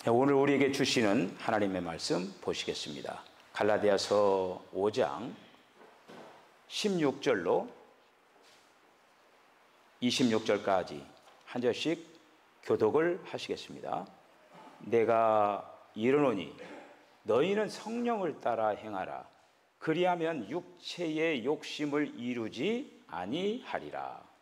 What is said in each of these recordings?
오늘 우리에게 주시는 하나님의 말씀 보시겠습니다. 갈라디아서 5장 16절로 26절까지 한 절씩 교독을 하시겠습니다. 내가 이르노니 너희는 성령을 따라 행하라. 그리하면 육체의 욕심을 이루지 아니하리라.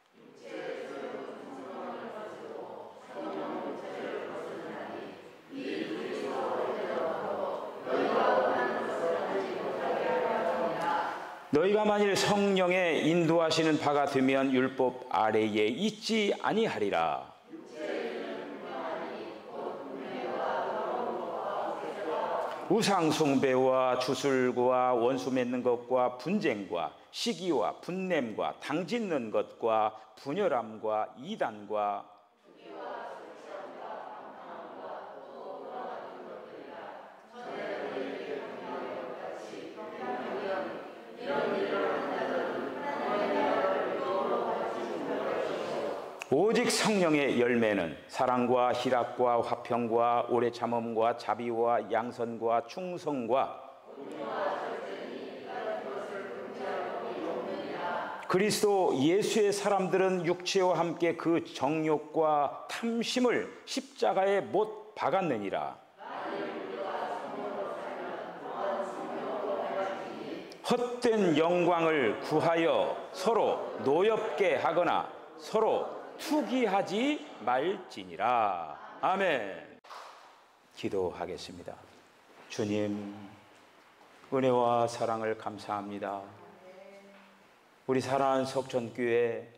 너희가 만일 성령의 인도하시는 바가 되면 율법 아래에 있지 아니하리라. 우상 숭배와 주술과 원수 맺는 것과 분쟁과 시기와 분냄과 당짓는 것과 분열함과 이단과 오직 성령의 열매는 사랑과 희락과 화평과 오래 참음과 자비와 양선과 충성과 그리스도 예수의 사람들은 육체와 함께 그 정욕과 탐심을 십자가에 못 박았느니라. 헛된 영광을 구하여 서로 노엽게 하거나 서로 투기하지 말지니라. 아멘. 기도하겠습니다. 주님, 은혜와 사랑을 감사합니다. 우리 사랑하는 석천교회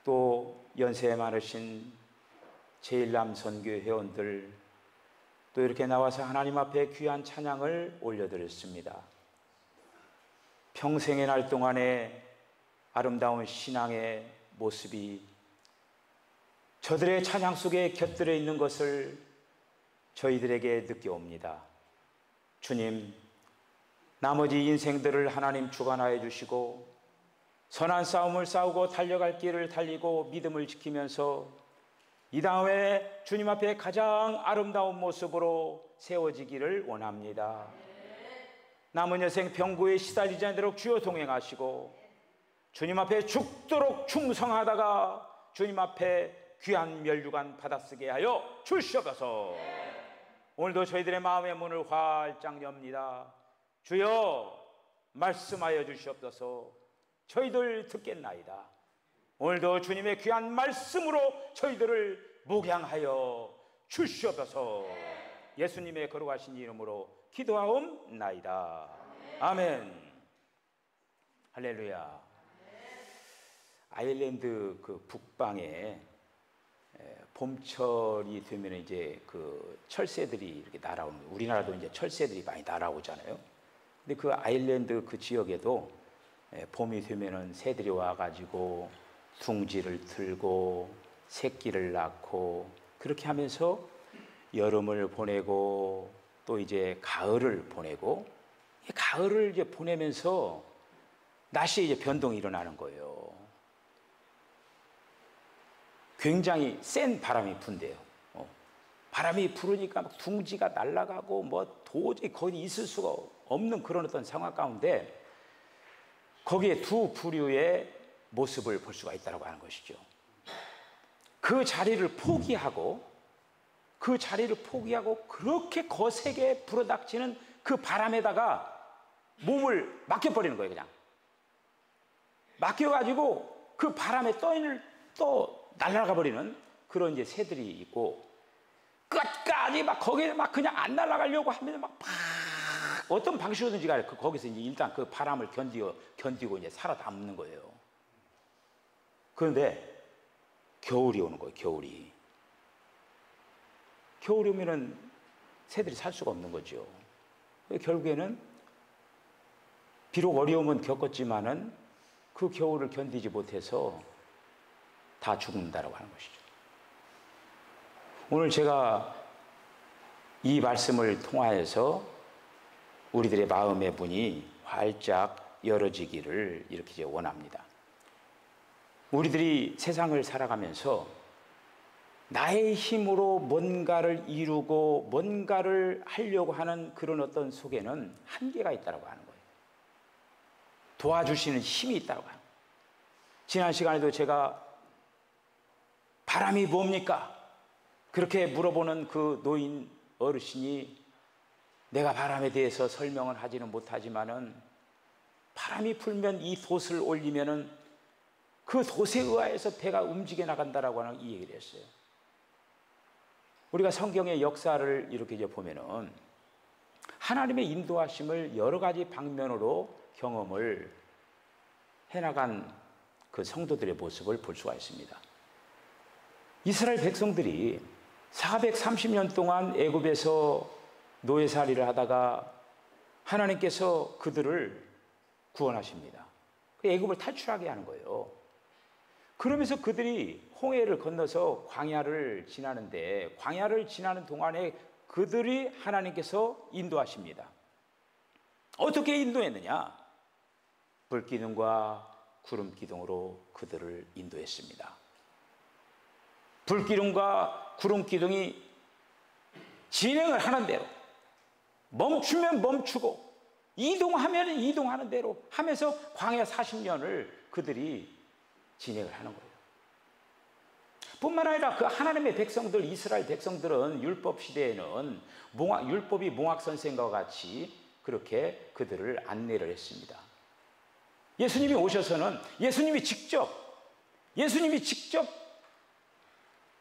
또 연세 많으신 제1남선교회 회원들 또 이렇게 나와서 하나님 앞에 귀한 찬양을 올려드렸습니다. 평생의 날 동안에 아름다운 신앙의 모습이 저들의 찬양 속에 곁들여 있는 것을 저희들에게 느껴옵니다. 주님, 나머지 인생들을 하나님 주관하여 주시고 선한 싸움을 싸우고 달려갈 길을 달리고 믿음을 지키면서 이 다음에 주님 앞에 가장 아름다운 모습으로 세워지기를 원합니다. 남은 여생 병고에 시달리지 않도록 주여 동행하시고 주님 앞에 죽도록 충성하다가 주님 앞에 귀한 멸류관 받아쓰게 하여 주시옵소서. 오늘도 저희들의 마음의 문을 활짝 엽니다. 주여 말씀하여 주시옵소서. 저희들 듣겠나이다. 오늘도 주님의 귀한 말씀으로 저희들을 목양하여 주시옵소서. 예수님의 거룩하신 이름으로 기도하옵나이다. 아멘. 할렐루야. 아일랜드 그 북방에 봄철이 되면 이제 그 철새들이 이렇게 날아오는, 우리나라도 이제 철새들이 많이 날아오잖아요. 근데 그 아일랜드 그 지역에도 봄이 되면은 새들이 와가지고 둥지를 틀고 새끼를 낳고 그렇게 하면서 여름을 보내고 또 이제 가을을 보내고, 가을을 이제 보내면서 날씨에 이제 변동이 일어나는 거예요. 굉장히 센 바람이 분대요. 바람이 불으니까 막 둥지가 날아가고 뭐 도저히 거기 있을 수가 없는 그런 어떤 상황 가운데 거기에 두 부류의 모습을 볼 수가 있다고 하는 것이죠. 그 자리를 포기하고 그렇게 거세게 불어닥치는 그 바람에다가 몸을 맡겨버리는 거예요. 그냥 맡겨가지고 그 바람에 또 날아가 버리는 그런 이제 새들이 있고, 끝까지 막 거기에 막 그냥 안 날아가려고 하면 막 어떤 방식으로든지 간에 거기서 이제 일단 그 바람을 견디고 이제 살아남는 거예요. 그런데 겨울이 오는 거예요. 겨울이 오면은 새들이 살 수가 없는 거죠. 결국에는 비록 어려움은 겪었지만은 그 겨울을 견디지 못해서 다 죽는다라고 하는 것이죠. 오늘 제가 이 말씀을 통하여서 우리들의 마음의 문이 활짝 열어지기를 이렇게 이제 원합니다. 우리들이 세상을 살아가면서 나의 힘으로 뭔가를 이루고 뭔가를 하려고 하는 그런 어떤 속에는 한계가 있다고 하는 거예요. 도와주시는 힘이 있다고 하는 거예요. 지난 시간에도 제가 바람이 뭡니까? 그렇게 물어보는 그 노인 어르신이 내가 바람에 대해서 설명을 하지는 못하지만은 바람이 불면 이 돛을 올리면은 그 돛에 의하여서 배가 움직여 나간다라고 하는 이 얘기를 했어요. 우리가 성경의 역사를 이렇게 이제 보면은 하나님의 인도하심을 여러 가지 방면으로 경험을 해나간 그 성도들의 모습을 볼 수가 있습니다. 이스라엘 백성들이 430년 동안 애굽에서 노예살이를 하다가 하나님께서 그들을 구원하십니다. 애굽을 탈출하게 하는 거예요. 그러면서 그들이 홍해를 건너서 광야를 지나는데 광야를 지나는 동안에 그들이 하나님께서 인도하십니다. 어떻게 인도했느냐? 불기둥과 구름기둥으로 그들을 인도했습니다. 불기둥과 구름기둥이 진행을 하는 대로, 멈추면 멈추고 이동하면 이동하는 대로 하면서 광야 40년을 그들이 진행을 하는 거예요. 뿐만 아니라 그 하나님의 백성들, 이스라엘 백성들은 율법 시대에는 율법이 몽학 선생과 같이 그렇게 그들을 안내를 했습니다. 예수님이 오셔서는 예수님이 직접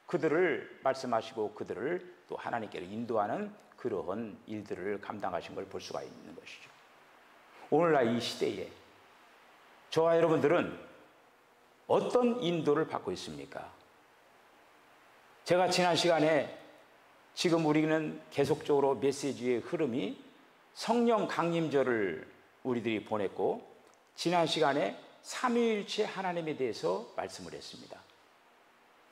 그들을 말씀하시고 그들을 또 하나님께로 인도하는 그러한 일들을 감당하신 걸 볼 수가 있는 것이죠. 오늘날 이 시대에 저와 여러분들은 어떤 인도를 받고 있습니까? 제가 지난 시간에 지금 우리는 계속적으로 메시지의 흐름이 성령 강림절을 우리들이 보냈고 지난 시간에 삼위일체 하나님에 대해서 말씀을 했습니다.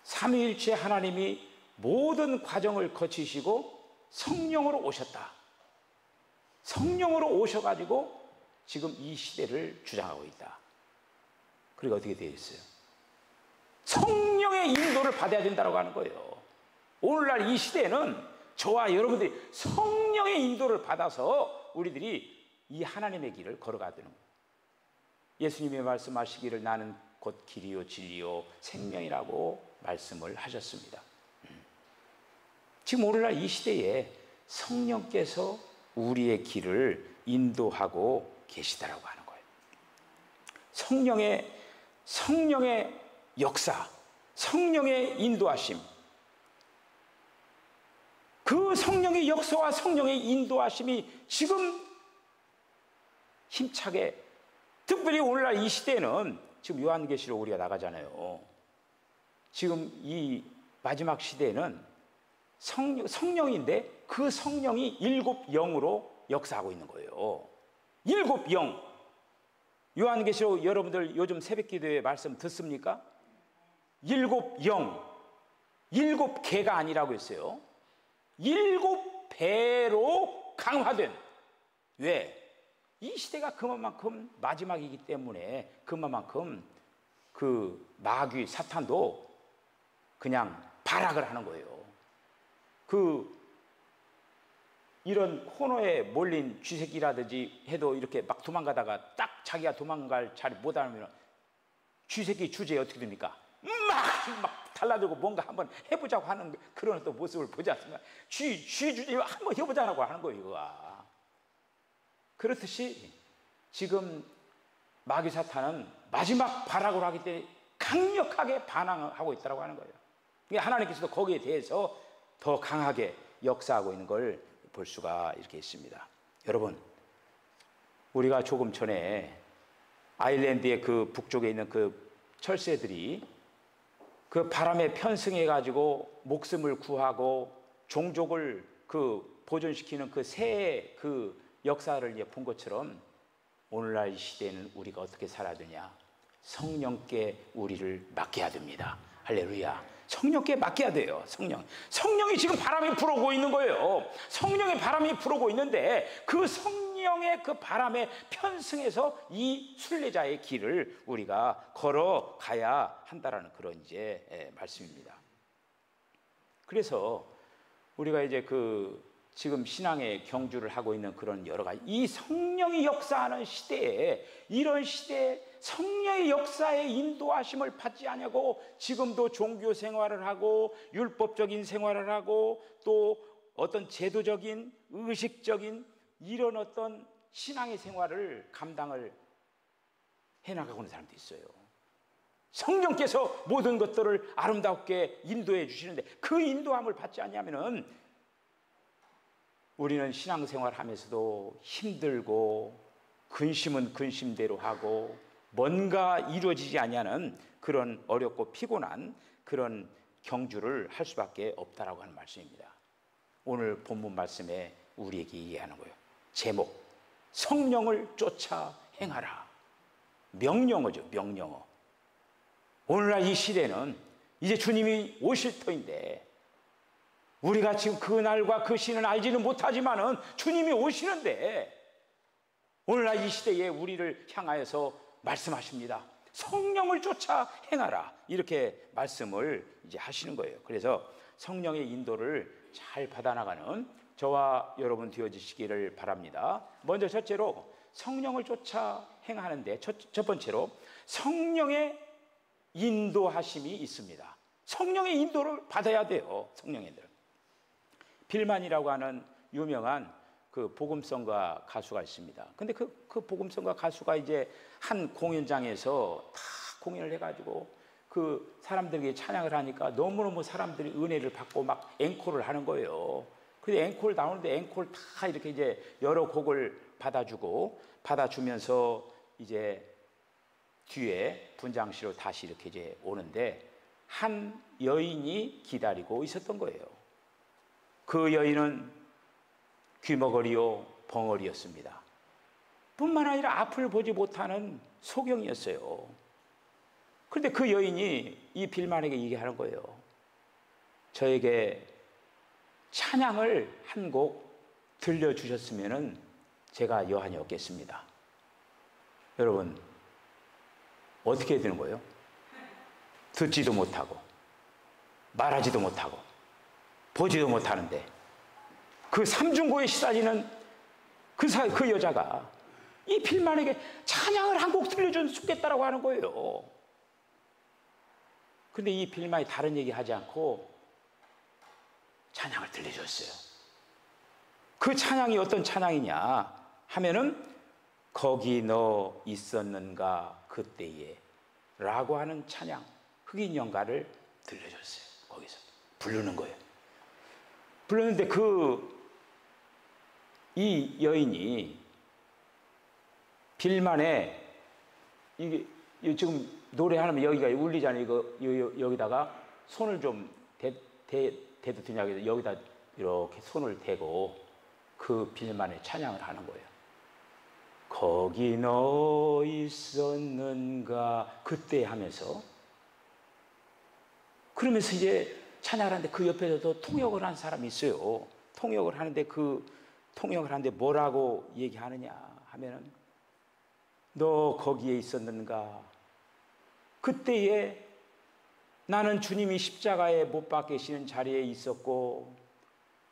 삼위일체 하나님이 모든 과정을 거치시고 성령으로 오셨다. 성령으로 오셔가지고 지금 이 시대를 주장하고 있다. 그리고 어떻게 되어 있어요? 성령의 인도를 받아야 된다고 하는 거예요. 오늘날 이 시대에는 저와 여러분들이 성령의 인도를 받아서 우리들이 이 하나님의 길을 걸어가야 되는 거예요. 예수님이 말씀하시기를 나는 곧 길이요 진리요 생명이라고 말씀을 하셨습니다. 지금 오늘날 이 시대에 성령께서 우리의 길을 인도하고 계시다라고 하는 거예요. 성령의 역사, 성령의 인도하심, 그 성령의 역사와 성령의 인도하심이 지금 힘차게, 특별히 오늘날 이 시대에는 지금 요한계시록 우리가 나가잖아요. 지금 이 마지막 시대에는 성령인데 그 성령이 일곱 영으로 역사하고 있는 거예요. 일곱 영. 요한계시록 여러분들 요즘 새벽기도에 말씀 듣습니까? 일곱 영, 일곱 개가 아니라고 했어요. 일곱 배로 강화된. 왜? 이 시대가 그만큼 마지막이기 때문에 그만큼 그 마귀 사탄도 그냥 발악을 하는 거예요. 이런 코너에 몰린 쥐새끼라든지 해도 이렇게 막 도망가다가 딱 자기가 도망갈 자리 못 하면 쥐새끼 주제에 어떻게 됩니까? 막 달라들고 뭔가 한번 해보자고 하는 그런 또 모습을 보지 않습니까? 쥐 주제에 한번 해보자고 하는 거예요, 이거가. 그렇듯이 지금 마귀 사탄은 마지막 발악을 하기 때문에 강력하게 반항하고 있다고 하는 거예요. 하나님께서도 거기에 대해서 더 강하게 역사하고 있는 걸 볼 수가 이렇게 있습니다. 여러분, 우리가 조금 전에 아일랜드의 그 북쪽에 있는 그 철새들이 그 바람에 편승해 가지고 목숨을 구하고 종족을 그 보존시키는 그 새의 그 역사를 이제 본 것처럼 오늘날 이 시대에는 우리가 어떻게 살아야 되냐? 성령께 우리를 맡겨야 됩니다. 할렐루야. 성령께 맡겨야 돼요. 성령이 지금 바람이 불어오고 있는 거예요. 성령의 바람이 불어오고 있는데 그 성령의 그 바람에 편승해서 이 순례자의 길을 우리가 걸어가야 한다라는 그런 이제 말씀입니다. 그래서 우리가 이제 지금 신앙의 경주를 하고 있는 그런 여러 가지, 이 성령이 역사하는 시대에, 이런 시대에 성령의 역사에 인도하심을 받지 않냐고 지금도 종교 생활을 하고 율법적인 생활을 하고 또 어떤 제도적인 의식적인 이런 어떤 신앙의 생활을 감당을 해나가고 있는 사람도 있어요. 성령께서 모든 것들을 아름답게 인도해 주시는데 그 인도함을 받지 않냐면은 우리는 신앙생활 하면서도 힘들고 근심은 근심대로 하고 뭔가 이루어지지 않냐는 그런 어렵고 피곤한 그런 경주를 할 수밖에 없다라고 하는 말씀입니다. 오늘 본문 말씀에 우리에게 이해하는 거예요. 제목, 성령을 쫓아 행하라. 명령어죠, 명령어. 오늘날 이 시대는 이제 주님이 오실 터인데 우리가 지금 그 날과 그 시는 알지는 못하지만은 주님이 오시는데 오늘날 이 시대에 우리를 향하여서 말씀하십니다. 성령을 쫓아 행하라. 이렇게 말씀을 이제 하시는 거예요. 그래서 성령의 인도를 잘 받아나가는 저와 여러분 되어지시기를 바랍니다. 먼저 첫째로 성령을 쫓아 행하는데 첫 번째로 성령의 인도하심이 있습니다. 성령의 인도를 받아야 돼요. 성령의 인도를. 빌만이라고 하는 유명한 그 복음성가 가수가 있습니다. 근데 그 복음성가 가수가 이제 한 공연장에서 다 공연을 해가지고 그 사람들에게 찬양을 하니까 너무너무 사람들이 은혜를 받고 막 앵콜을 하는 거예요. 근데 앵콜 나오는데 앵콜 다 이렇게 이제 여러 곡을 받아주면서 이제 뒤에 분장실로 다시 이렇게 이제 오는데 한 여인이 기다리고 있었던 거예요. 그 여인은 귀머거리요 벙어리였습니다. 뿐만 아니라 앞을 보지 못하는 소경이었어요. 그런데 그 여인이 이 빌만에게 얘기하는 거예요. 저에게 찬양을 한 곡 들려주셨으면 제가 여한이 없겠습니다. 여러분 어떻게 해야 되는 거예요? 듣지도 못하고 말하지도 못하고 보지도 못하는데 그 삼중고에 시달리는 그 여자가 이 빌만에게 찬양을 한 곡 들려주겠다라고 하는 거예요. 근데 이 빌만이 다른 얘기 하지 않고 찬양을 들려줬어요. 그 찬양이 어떤 찬양이냐 하면은 거기 너 있었는가 그때에 라고 하는 찬양, 흑인 연가를 들려줬어요. 거기서 부르는 거예요. 불렀는데 이 여인이 빌만에 이게 지금 노래하면 여기가 울리잖아요. 여기다가 손을 좀 대도 되냐고 해서 여기다 이렇게 손을 대고 그 빌만의 찬양을 하는 거예요. 거기 너 있었는가 그때 하면서 그러면서 이제 찬양을 하는데 그 옆에서도 통역을 한 사람이 있어요. 통역을 하는데 통역을 하는데 뭐라고 얘기하느냐 하면은 너 거기에 있었는가 그때에 나는 주님이 십자가에 못 박히시는 자리에 있었고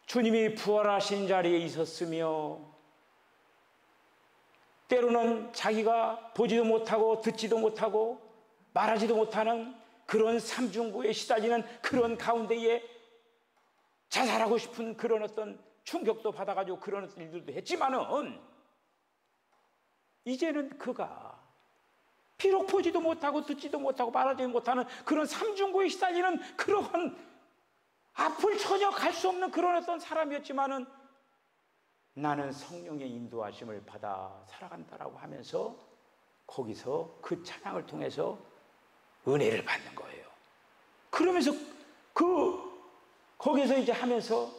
주님이 부활하신 자리에 있었으며 때로는 자기가 보지도 못하고 듣지도 못하고 말하지도 못하는 그런 삼중고에 시달리는 그런 가운데에 자살하고 싶은 그런 어떤 충격도 받아가지고 그런 어떤 일들도 했지만은 이제는 그가 비록 보지도 못하고 듣지도 못하고 말하지도 못하는 그런 삼중고에 시달리는 그러한 앞을 전혀 갈 수 없는 그런 어떤 사람이었지만은 나는 성령의 인도하심을 받아 살아간다라고 하면서 거기서 그 찬양을 통해서 은혜를 받는 거예요. 그러면서 거기서 이제 하면서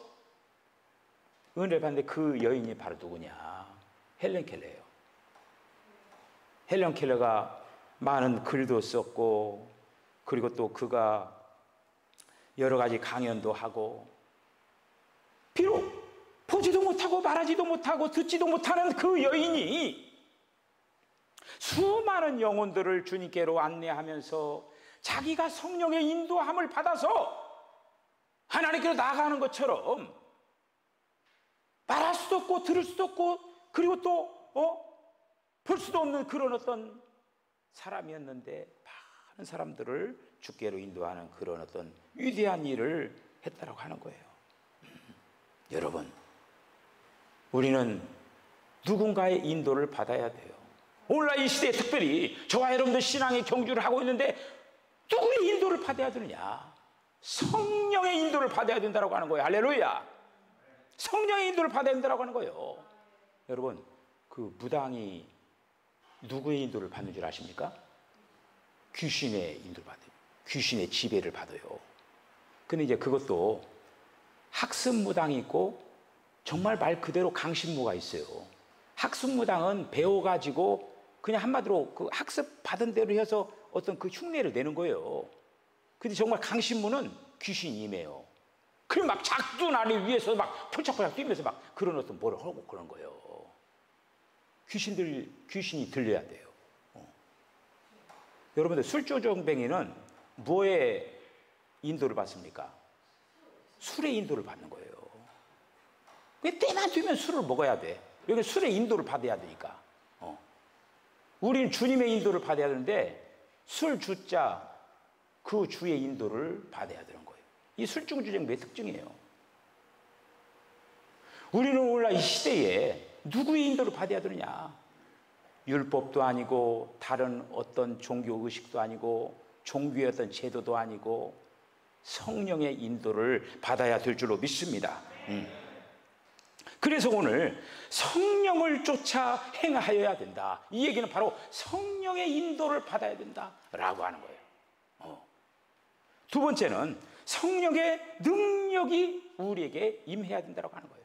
은혜를 받는데 그 여인이 바로 누구냐? 헬렌 켈러예요. 헬렌 켈러가 많은 글도 썼고 그리고 또 그가 여러 가지 강연도 하고 비록 보지도 못하고 말하지도 못하고 듣지도 못하는 그 여인이 수많은 영혼들을 주님께로 안내하면서 자기가 성령의 인도함을 받아서 하나님께로 나아가는 것처럼 말할 수도 없고 들을 수도 없고 그리고 또 볼 수도 없는 그런 어떤 사람이었는데 많은 사람들을 주께로 인도하는 그런 어떤 위대한 일을 했다라고 하는 거예요. 여러분, 우리는 누군가의 인도를 받아야 돼요. 오늘날 이 시대에 특별히 저와 여러분들 신앙의 경주를 하고 있는데 누구의 인도를 받아야 되느냐? 성령의 인도를 받아야 된다고 하는 거예요. 할렐루야. 성령의 인도를 받아야 된다고 하는 거예요. 여러분, 그 무당이 누구의 인도를 받는 줄 아십니까? 귀신의 인도를 받아요. 귀신의 지배를 받아요. 근데 이제 그것도 학습무당이 있고 정말 말 그대로 강신무가 있어요. 학습무당은 배워가지고 그냥 한마디로 그 학습 받은 대로 해서 어떤 그 흉내를 내는 거예요. 근데 정말 강신무는 귀신이 임해요. 그럼 막 작두 나리 위에서 막 펄짝펄짝 뛰면서 막 그런 어떤 뭐를 하고 그런 거예요. 귀신이 들려야 돼요. 여러분들 술주정뱅이는 뭐의 인도를 받습니까? 술의 인도를 받는 거예요. 왜 때만 되면 술을 먹어야 돼? 여기 술의 인도를 받아야 되니까. 우리는 주님의 인도를 받아야 되는데 술 주자 그 주의 인도를 받아야 되는 거예요. 이 술중주정뱅이의 특징이에요. 우리는 오늘날 이 시대에 누구의 인도를 받아야 되느냐? 율법도 아니고 다른 어떤 종교 의식도 아니고 종교의 어떤 제도도 아니고 성령의 인도를 받아야 될 줄로 믿습니다. 그래서 오늘 성령을 쫓아 행하여야 된다. 이 얘기는 바로 성령의 인도를 받아야 된다라고 하는 거예요. 두 번째는 성령의 능력이 우리에게 임해야 된다고 하는 거예요.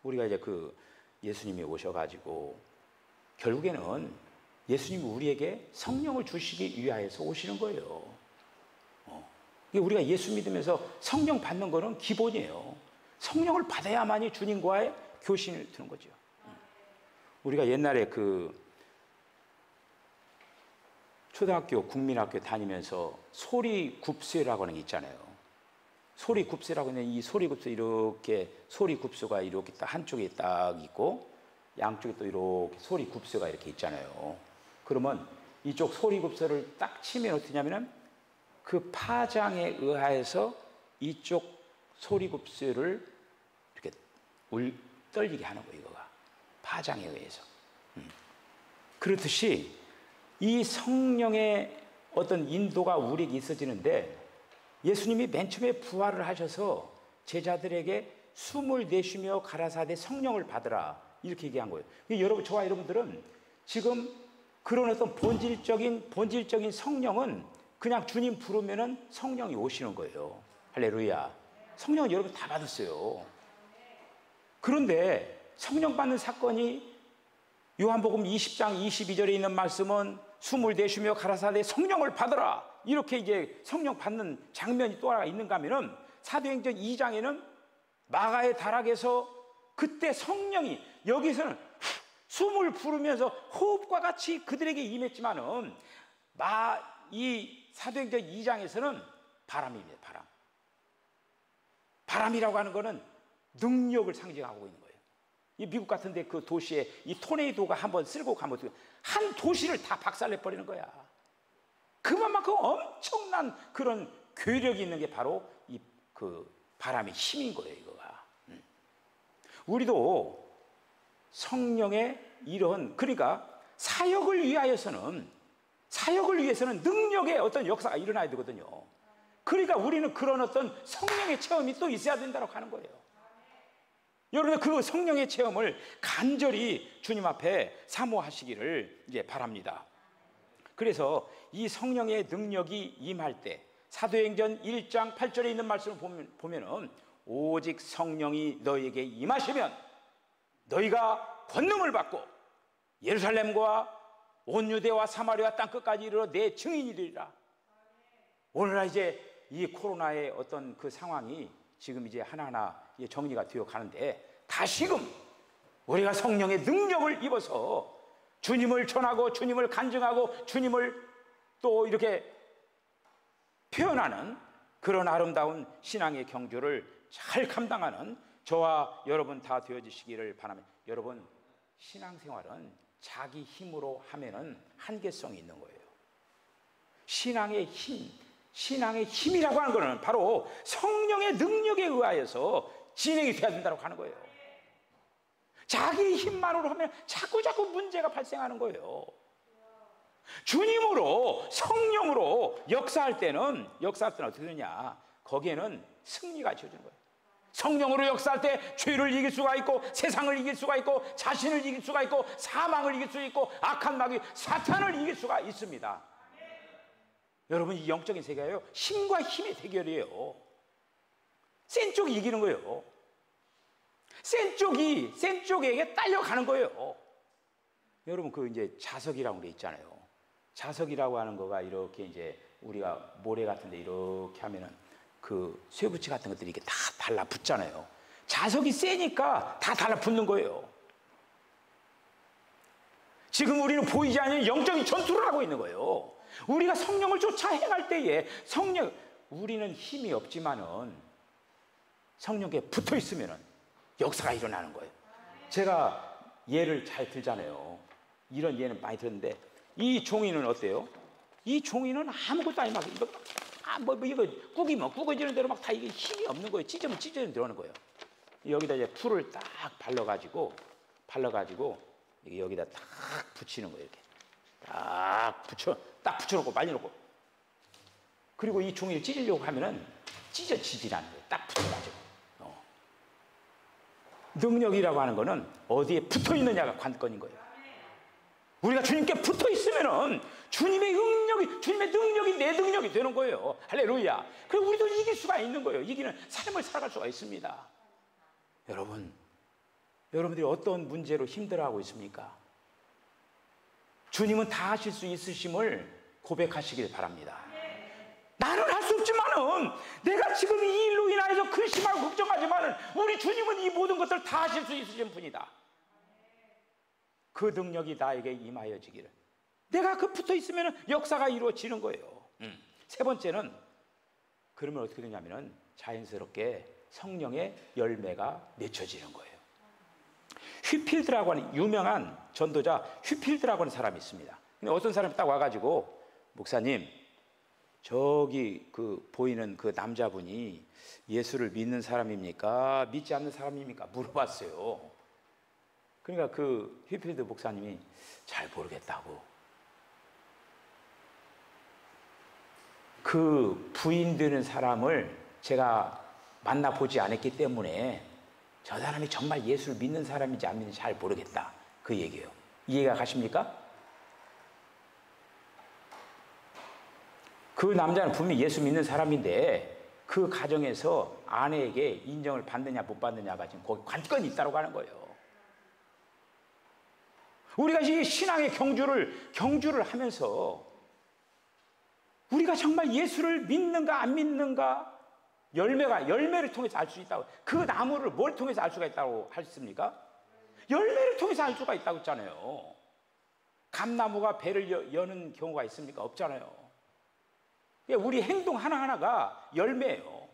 우리가 이제 그 예수님이 오셔가지고 결국에는 예수님이 우리에게 성령을 주시기 위하여서 오시는 거예요. 우리가 예수 믿으면서 성령 받는 거는 기본이에요. 성령을 받아야만이 주님과의 교신을 두는 거죠. 우리가 옛날에 그 초등학교, 국민학교 다니면서 소리굽수라고 하는 게 있잖아요. 소리굽수라고 하는 이 소리굽수 이렇게 소리굽수가 이렇게 딱 한쪽에 딱 있고 양쪽에 또 이렇게 소리굽수가 이렇게 있잖아요. 그러면 이쪽 소리굽수를 딱 치면 어떻게 하냐면은 그 파장에 의하여서 이쪽 소리굽수를 이렇게 떨리게 하는 거예요. 이거가 파장에 의해서. 그렇듯이 이 성령의 어떤 인도가 우리에게 있어지는데 예수님이 맨 처음에 부활을 하셔서 제자들에게 숨을 내쉬며 가라사대 성령을 받으라 이렇게 얘기한 거예요. 여러분, 저와 여러분들은 지금 그런 어떤 본질적인 성령은 그냥 주님 부르면은 성령이 오시는 거예요. 할렐루야. 성령은 여러분 다 받았어요. 그런데 성령 받는 사건이 요한복음 20장 22절에 있는 말씀은 숨을 내쉬며 가라사대 성령을 받으라 이렇게 이제 성령 받는 장면이 또 하나 있는가 하면은 사도행전 2장에는 마가의 다락에서 그때 성령이 여기서는 숨을 부르면서 호흡과 같이 그들에게 임했지만은 이 사도행전 2장에서는 바람입니다. 바람이라고 하는 것은 능력을 상징하고 있는 거예요. 이 미국 같은데 그 도시에 이 토네이도가 한번 쓸고 가면 한 도시를 다 박살내 버리는 거야. 그만큼 엄청난 그런 괴력이 있는 게 바로 이 그 바람의 힘인 거예요. 이거가. 우리도 성령의 이런 그러니까 사역을 위해서는 능력의 어떤 역사가 일어나야 되거든요. 그러니까 우리는 그런 어떤 성령의 체험이 또 있어야 된다고 하는 거예요. 여러분 그 성령의 체험을 간절히 주님 앞에 사모하시기를 이제 바랍니다. 그래서 이 성령의 능력이 임할 때 사도행전 1장 8절에 있는 말씀을 보면은 오직 성령이 너희에게 임하시면 너희가 권능을 받고 예루살렘과 온 유대와 사마리아 땅 끝까지 이르러 내 증인이 되리라. 오늘날 이제 이 코로나의 어떤 그 상황이 지금 이제 하나하나 정리가 되어 가는데 다시금 우리가 성령의 능력을 입어서 주님을 전하고 주님을 간증하고 주님을 또 이렇게 표현하는 그런 아름다운 신앙의 경주를 잘 감당하는 저와 여러분 다 되어주시기를 바라며, 여러분 신앙생활은 자기 힘으로 하면은 한계성이 있는 거예요. 신앙의 힘이라고 하는 것은 바로 성령의 능력에 의하여서 진행이 돼야 된다고 하는 거예요. 자기 힘만으로 하면 자꾸 문제가 발생하는 거예요. 주님으로, 성령으로 역사할 때는 어떻게 되느냐, 거기에는 승리가 지어지는 거예요. 성령으로 역사할 때 죄를 이길 수가 있고, 세상을 이길 수가 있고, 자신을 이길 수가 있고, 사망을 이길 수 있고, 악한 마귀 사탄을 이길 수가 있습니다. 여러분, 이 영적인 세계예요, 힘과 힘의 대결이에요. 센 쪽이 이기는 거예요. 센 쪽에게 딸려가는 거예요. 여러분, 그 이제 자석이라고 게 있잖아요. 자석이라고 하는 거가 이렇게 이제 우리가 모래 같은데 이렇게 하면은 그 쇠붙이 같은 것들이 이렇게 다 달라붙잖아요. 자석이 세니까 다 달라붙는 거예요. 지금 우리는 보이지 않는 영적인 전투를 하고 있는 거예요. 우리가 성령을 쫓아 행할 때에 우리는 힘이 없지만은 성령께 붙어 있으면은 역사가 일어나는 거예요. 제가 예를 잘 들잖아요. 이런 예는 많이 들었는데, 이 종이는 어때요? 이 종이는 아무것도 아니, 막 이거 구겨지는 대로 막 다 이게 힘이 없는 거예요. 찢으면 들어오는 거예요. 여기다 이제 풀을 딱 발라가지고 여기다 딱 붙이는 거예요. 이렇게 딱 붙여놓고 말려놓고, 그리고 이 종이를 찢으려고 하면은 찢어지지라는 거예요. 딱 붙여가지고. 능력이라고 하는 거는 어디에 붙어 있느냐가 관건인 거예요. 우리가 주님께 붙어 있으면은 주님의 능력이 내 능력이 되는 거예요. 할렐루야. 그럼 우리도 이길 수가 있는 거예요. 이기는 삶을 살아갈 수가 있습니다. 여러분들이 어떤 문제로 힘들어하고 있습니까? 주님은 다 하실 수 있으심을 고백하시길 바랍니다. 나는 할 수 없지만은, 내가 지금 이 일로 인하여서 근심하고 걱정하지만은, 우리 주님은 이 모든 것들을 다 하실 수 있으신 분이다. 그 능력이 나에게 임하여지기를. 내가 그 붙어 있으면 역사가 이루어지는 거예요. 세 번째는, 그러면 어떻게 되냐면은 자연스럽게 성령의 열매가 맺혀지는 거예요. 휘필드라고 하는 유명한 전도자 휘필드라고 하는 사람이 있습니다. 근데 어떤 사람이 딱 와가지고, 목사님, 저기 그 보이는 그 남자분이 예수를 믿는 사람입니까? 믿지 않는 사람입니까? 물어봤어요. 그러니까 그 휘필드 목사님이 잘 모르겠다고. 그 부인 되는 사람을 제가 만나보지 않았기 때문에 저 사람이 정말 예수를 믿는 사람인지 안 믿는지 잘 모르겠다, 그 얘기예요. 이해가 가십니까? 그 남자는 분명히 예수 믿는 사람인데 그 가정에서 아내에게 인정을 받느냐 못 받느냐가 지금 거기 관건이 있다고 하는 거예요. 우리가 이 신앙의 경주를 하면서 우리가 정말 예수를 믿는가 안 믿는가, 열매를 통해서 알 수 있다고. 그 나무를 뭘 통해서 알 수가 있다고 하셨습니까? 열매를 통해서 알 수가 있다고 했잖아요. 감나무가 배를 여는 경우가 있습니까? 없잖아요. 우리 행동 하나하나가 열매예요.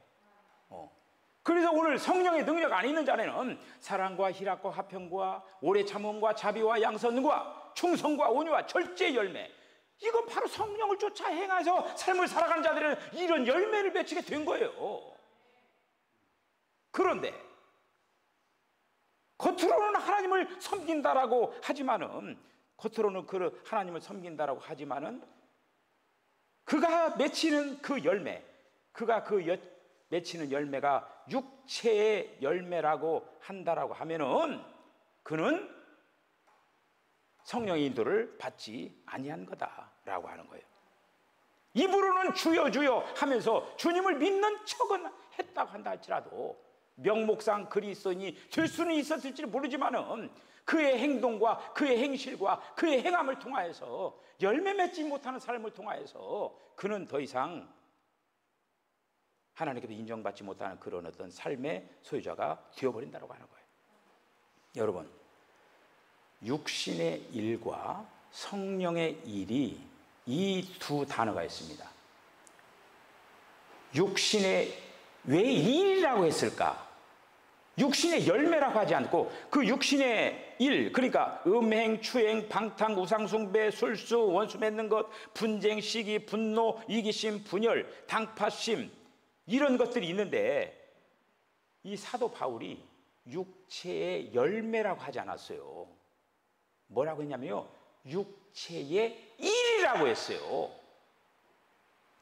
그래서 오늘 성령의 능력 안 있는 자네는 사랑과 희락과 화평과 오래 참음과 자비와 양선과 충성과 온유와 절제의 열매, 이건 바로 성령을 쫓아 행해서 삶을 살아가는 자들은 이런 열매를 맺히게 된 거예요. 그런데 겉으로는 하나님을 섬긴다라고 하지만은, 그가 맺히는 그 열매, 맺히는 열매가 육체의 열매라고 한다라고 하면은 그는 성령의 인도를 받지 아니한 거다라고 하는 거예요. 입으로는 주여 주여 하면서 주님을 믿는 척은 했다고 한다 할지라도 명목상 그리스도인이 될 수는 있었을지 모르지만은 그의 행동과 그의 행실과 그의 행함을 통하여서 열매 맺지 못하는 삶을 통하여서 그는 더 이상 하나님께서 인정받지 못하는 그런 어떤 삶의 소유자가 되어버린다고 하는 거예요. 여러분, 육신의 일과 성령의 일이 이 두 단어가 있습니다. 육신의 왜 일이라고 했을까? 육신의 열매라고 하지 않고 그 육신의 일, 그러니까 음행, 추행, 방탕, 우상숭배, 술수, 원수 맺는 것, 분쟁, 시기, 분노, 이기심, 분열, 당파심, 이런 것들이 있는데 이 사도 바울이 육체의 열매라고 하지 않았어요. 뭐라고 했냐면요, 육체의 일이라고 했어요.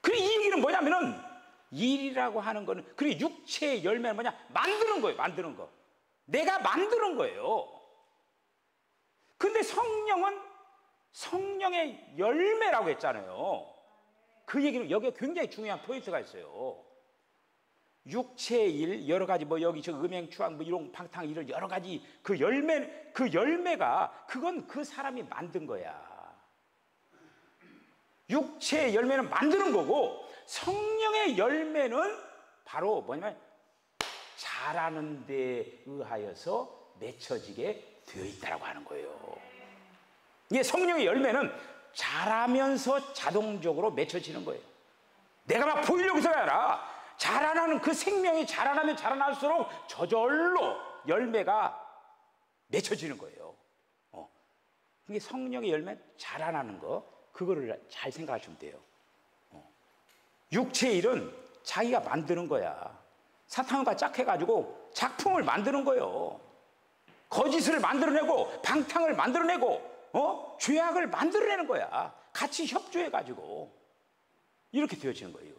그리고 이 얘기는 뭐냐면은 일이라고 하는 거는, 그리고 육체의 열매는 뭐냐? 만드는 거예요. 만드는 거. 내가 만드는 거예요. 근데 성령은 성령의 열매라고 했잖아요. 그 얘기는 여기에 굉장히 중요한 포인트가 있어요. 육체의 일, 여러 가지 뭐 여기 저 음행, 추악, 뭐 이런 방탕, 이런 여러 가지 그 열매가 그건 그 사람이 만든 거야. 육체의 열매는 만드는 거고, 성령의 열매는 바로 뭐냐면 자라는 데 의하여서 맺혀지게 되어 있다고 하는 거예요. 이게 성령의 열매는 자라면서 자동적으로 맺혀지는 거예요. 내가 막 보이려고 해서가 아니라 자라나는 그 생명이 자라나면 자라날수록 저절로 열매가 맺혀지는 거예요. 이게 성령의 열매 자라나는 거, 그거를 잘 생각하시면 돼요. 육체의 일은 자기가 만드는 거야. 사탄과 짝해가지고 작품을 만드는 거예요. 거짓을 만들어내고 방탕을 만들어내고 죄악을 만들어내는 거야. 같이 협조해가지고 이렇게 되어지는 거예요.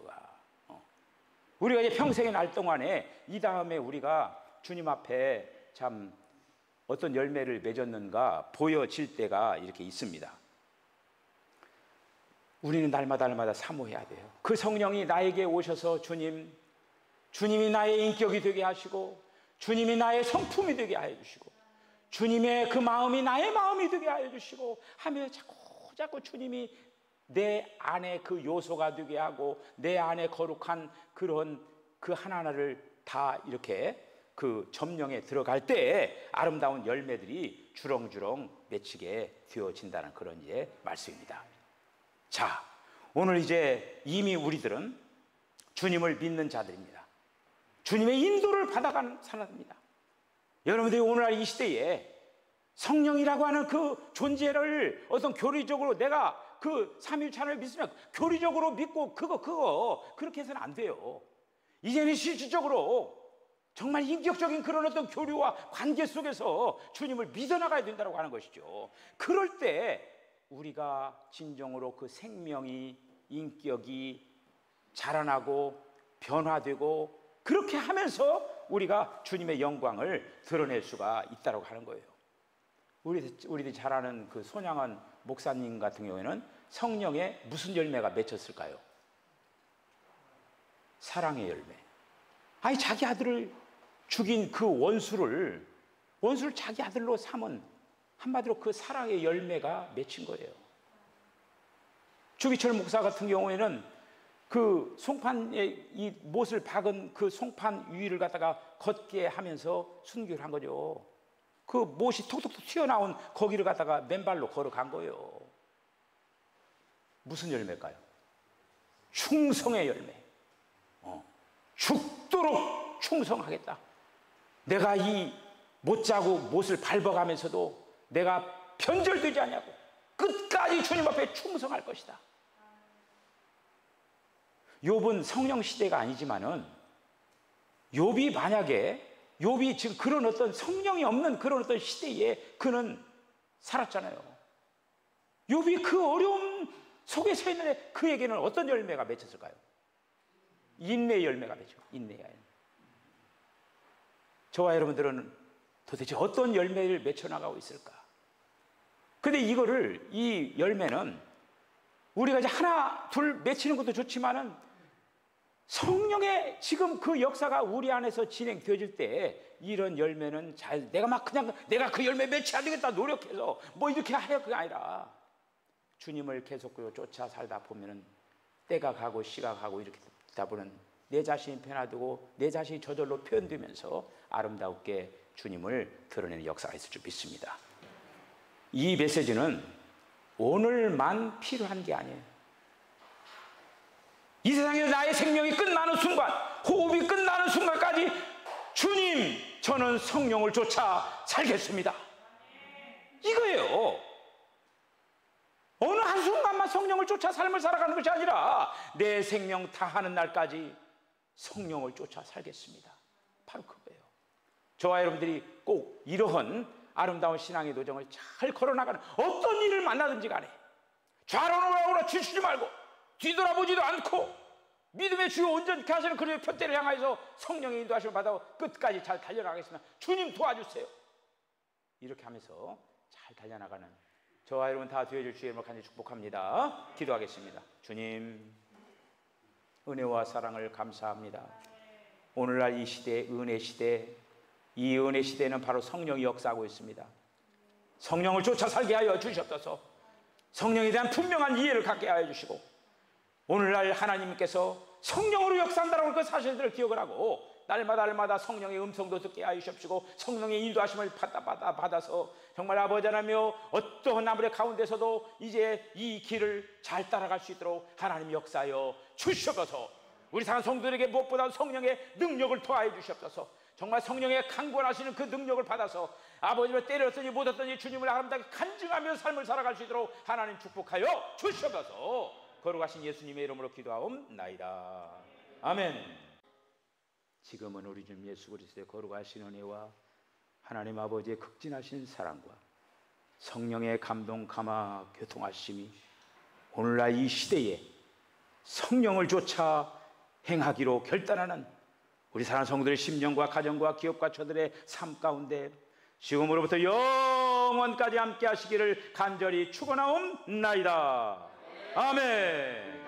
우리가 이제 평생의 날 동안에 이 다음에 우리가 주님 앞에 참 어떤 열매를 맺었는가 보여질 때가 이렇게 있습니다. 우리는 날마다 사모해야 돼요. 그 성령이 나에게 오셔서 주님이 나의 인격이 되게 하시고, 주님이 나의 성품이 되게 하여 주시고, 주님의 그 마음이 나의 마음이 되게 하여 주시고 하며 자꾸 주님이 내 안에 그 요소가 되게 하고, 내 안에 거룩한 그런 그 하나하나를 다 이렇게 그 점령에 들어갈 때 아름다운 열매들이 주렁주렁 맺히게 되어진다는 그런 이제 말씀입니다. 자, 오늘 이제 이미 우리들은 주님을 믿는 자들입니다. 주님의 인도를 받아가는 사람입니다. 여러분들이 오늘날 이 시대에 성령이라고 하는 그 존재를 어떤 교리적으로 내가 그 삼위일체를 믿으면 교리적으로 믿고 그거 그렇게 해서는 안 돼요. 이제는 실질적으로 정말 인격적인 그런 어떤 교류와 관계 속에서 주님을 믿어나가야 된다고 하는 것이죠. 그럴 때 우리가 진정으로 그 생명이, 인격이 자라나고 변화되고 그렇게 하면서 우리가 주님의 영광을 드러낼 수가 있다고 하는 거예요. 우리들이 잘 아는 그 손양원 목사님 같은 경우에는 성령의 무슨 열매가 맺혔을까요? 사랑의 열매. 아니, 자기 아들을 죽인 그 원수를 자기 아들로 삼은, 한마디로 그 사랑의 열매가 맺힌 거예요. 주기철 목사 같은 경우에는 그 송판에 이 못을 박은 그 송판 위를 갖다가 걷게 하면서 순교를 한 거죠. 그 못이 톡톡톡 튀어나온 거기를 갖다가 맨발로 걸어간 거예요. 무슨 열매일까요? 충성의 열매. 죽도록 충성하겠다. 내가 이 못자고 못을 밟아가면서도 내가 변절되지 않냐고 끝까지 주님 앞에 충성할 것이다. 욥은 성령 시대가 아니지만은 욥이 만약에 욥이 지금 그런 어떤 성령이 없는 그런 어떤 시대에 그는 살았잖아요. 욥이 그 어려움 속에 서 있는데 그에게는 어떤 열매가 맺혔을까요? 인내의 열매가 맺혀. 인내의 열매. 저와 여러분들은 도대체 어떤 열매를 맺혀나가고 있을까? 근데 이 열매는 우리가 이제 하나 둘 맺히는 것도 좋지만은 성령의 지금 그 역사가 우리 안에서 진행되어질 때 이런 열매는 내가 그 열매 맺혀야 되겠다 노력해서 뭐 이렇게 하여 그게 아니라 주님을 계속 쫓아 살다 보면은 때가 가고 시가 가고 이렇게 되다 보면 내 자신이 변화되고 내 자신이 저절로 표현되면서 아름답게 주님을 드러내는 역사가 있을 줄 믿습니다. 이 메시지는 오늘만 필요한 게 아니에요. 이 세상에서 나의 생명이 끝나는 순간, 호흡이 끝나는 순간까지 주님, 저는 성령을 쫓아 살겠습니다. 이거예요. 어느 한순간만 성령을 쫓아 삶을 살아가는 것이 아니라 내 생명 다하는 날까지 성령을 쫓아 살겠습니다. 바로 그거예요. 저와 여러분들이 꼭 이러한 아름다운 신앙의 도정을 잘 걸어나가는, 어떤 일을 만나든지 간에 좌로우라 지치지 말고 뒤돌아보지도 않고 믿음의 주요 온전케 하시는 그의 표대를 향하여서 성령의 인도하심을 받아 끝까지 잘 달려나가겠습니다. 주님 도와주세요. 이렇게 하면서 잘 달려나가는 저와 여러분 다 되어줄 주의 이름으로 간절히 축복합니다. 기도하겠습니다. 주님, 은혜와 사랑을 감사합니다. 오늘날 이 시대, 은혜 시대, 이 은혜 시대는 바로 성령이 역사하고 있습니다. 성령을 쫓아 살게 하여 주시옵소서. 성령에 대한 분명한 이해를 갖게 하여 주시고, 오늘날 하나님께서 성령으로 역사한다는 그 사실들을 기억을 하고 날마다 성령의 음성도 듣게 하여 주시옵시고, 성령의 인도하심을 받아서 정말 아버지 하나며 어떠한 나무의 가운데서도 이제 이 길을 잘 따라갈 수 있도록 하나님 역사하여 주시옵소서. 우리 사랑 성도들에게 무엇보다 성령의 능력을 더하여 주시옵소서. 정말 성령의 강권하시는 그 능력을 받아서 아버지를 때렸더니 못했더니 주님을 아름답게 간증하며 삶을 살아갈 수 있도록 하나님 축복하여 주시옵소서. 거룩하신 예수님의 이름으로 기도하옵나이다. 아멘. 지금은 우리 주님 예수 그리스도의 거룩하신 은혜와 하나님 아버지의 극진하신 사랑과 성령의 감동 감화 교통하심이 오늘날 이 시대에 성령을 쫓아 행하기로 결단하는 우리 사랑하는 성도들의 심령과 가정과 기업과 저들의 삶 가운데 지금으로부터 영원까지 함께 하시기를 간절히 축원하옵나이다. 아멘.